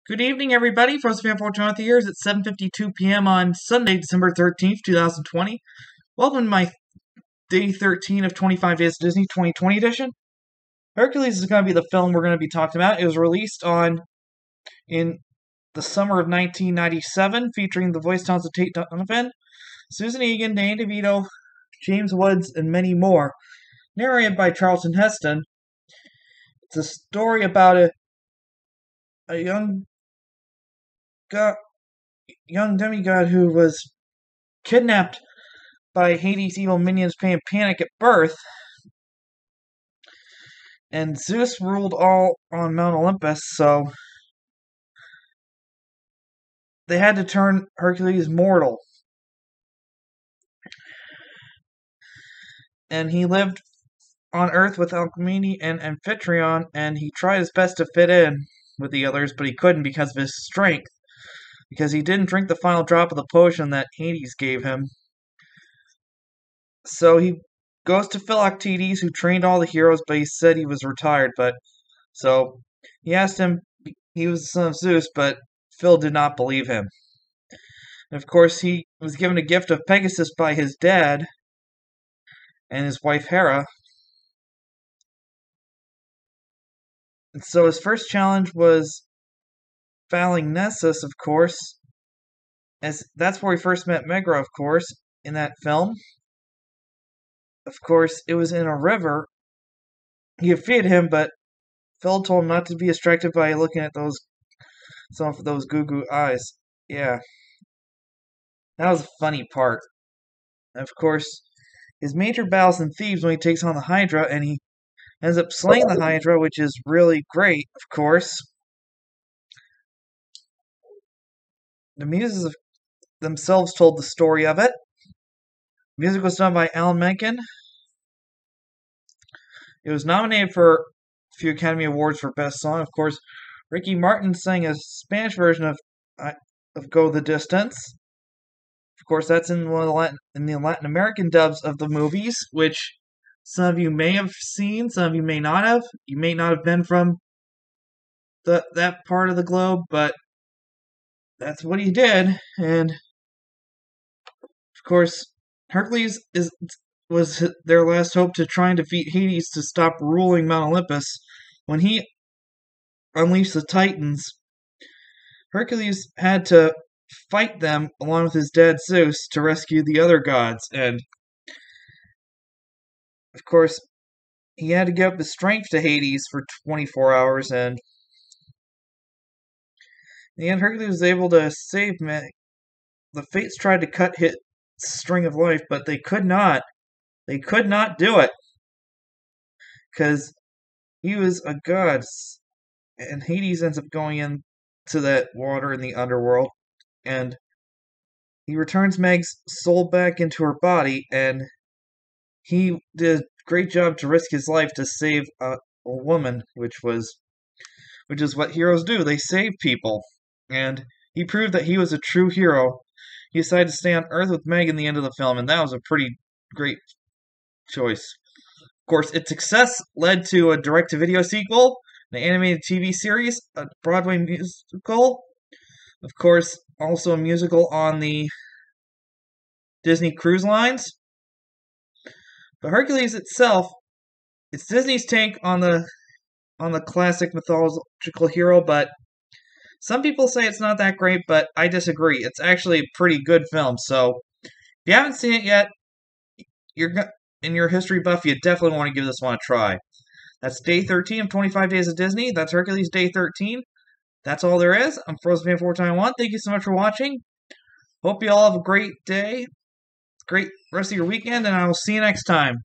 Good evening, everybody. Frozen Fan 420 here. It's 7:52 p.m. on Sunday, December 13th, 2020. Welcome to my day 13 of 25 Days of Disney 2020 edition. Hercules is going to be the film we're going to be talking about. It was released in the summer of 1997, featuring the voice talents of Tate Donovan, Susan Egan, Danny DeVito, James Woods, and many more. Narrated by Charlton Heston. It's a story about a young demigod who was kidnapped by Hades' evil minions playing Panic at birth, and Zeus ruled all on Mount Olympus, so they had to turn Hercules mortal. And he lived on Earth with Alcmene and Amphitryon, and he tried his best to fit in with the others, but he couldn't because of his strength. Because he didn't drink the final drop of the potion that Hades gave him. So he goes to Philoctetes, who trained all the heroes, but he said he was retired. So he asked him, he was the son of Zeus, but Phil did not believe him. And of course, he was given a gift of Pegasus by his dad and his wife Hera. And so his first challenge was battling Nessus, of course, as that's where we first met Megra, of course, in that film. Of course, it was in a river. He defeated him, but Phil told him not to be distracted by looking at some of those goo-goo eyes. Yeah. That was a funny part. And of course, his major battles in Thebes when he takes on the Hydra, and he ends up slaying the Hydra, which is really great, of course. The Muses themselves told the story of it. Music was done by Alan Menken. It was nominated for a few Academy Awards for Best Song. Of course, Ricky Martin sang a Spanish version of Go the Distance. Of course, that's in the Latin American dubs of the movies, which some of you may have seen, some of you may not have. You may not have been from that part of the globe, but that's what he did. And of course, Hercules was their last hope to try and defeat Hades to stop ruling Mount Olympus. When he unleashed the Titans, Hercules had to fight them along with his dad Zeus to rescue the other gods. And of course, he had to give up his strength to Hades for 24 hours, and in the end, Hercules was able to save Meg. The Fates tried to cut his string of life, but they could not. They could not do it. Because he was a god. And Hades ends up going into that water in the underworld. And he returns Meg's soul back into her body. And he did a great job to risk his life to save a woman, which is what heroes do. They save people. And he proved that he was a true hero. He decided to stay on Earth with Meg in the end of the film, and that was a pretty great choice. Of course, its success led to a direct-to-video sequel, an animated TV series, a Broadway musical, of course, also a musical on the Disney Cruise Lines. But Hercules itself, it's Disney's take on the classic mythological hero, but some people say it's not that great, but I disagree. It's actually a pretty good film. So, if you haven't seen it yet, in your history buff, you definitely want to give this one a try. That's day 13 of 25 Days of Disney. That's Hercules Day 13. That's all there is. I'm Frozen Fan 421. Thank you so much for watching. Hope you all have a great day, great rest of your weekend, and I will see you next time.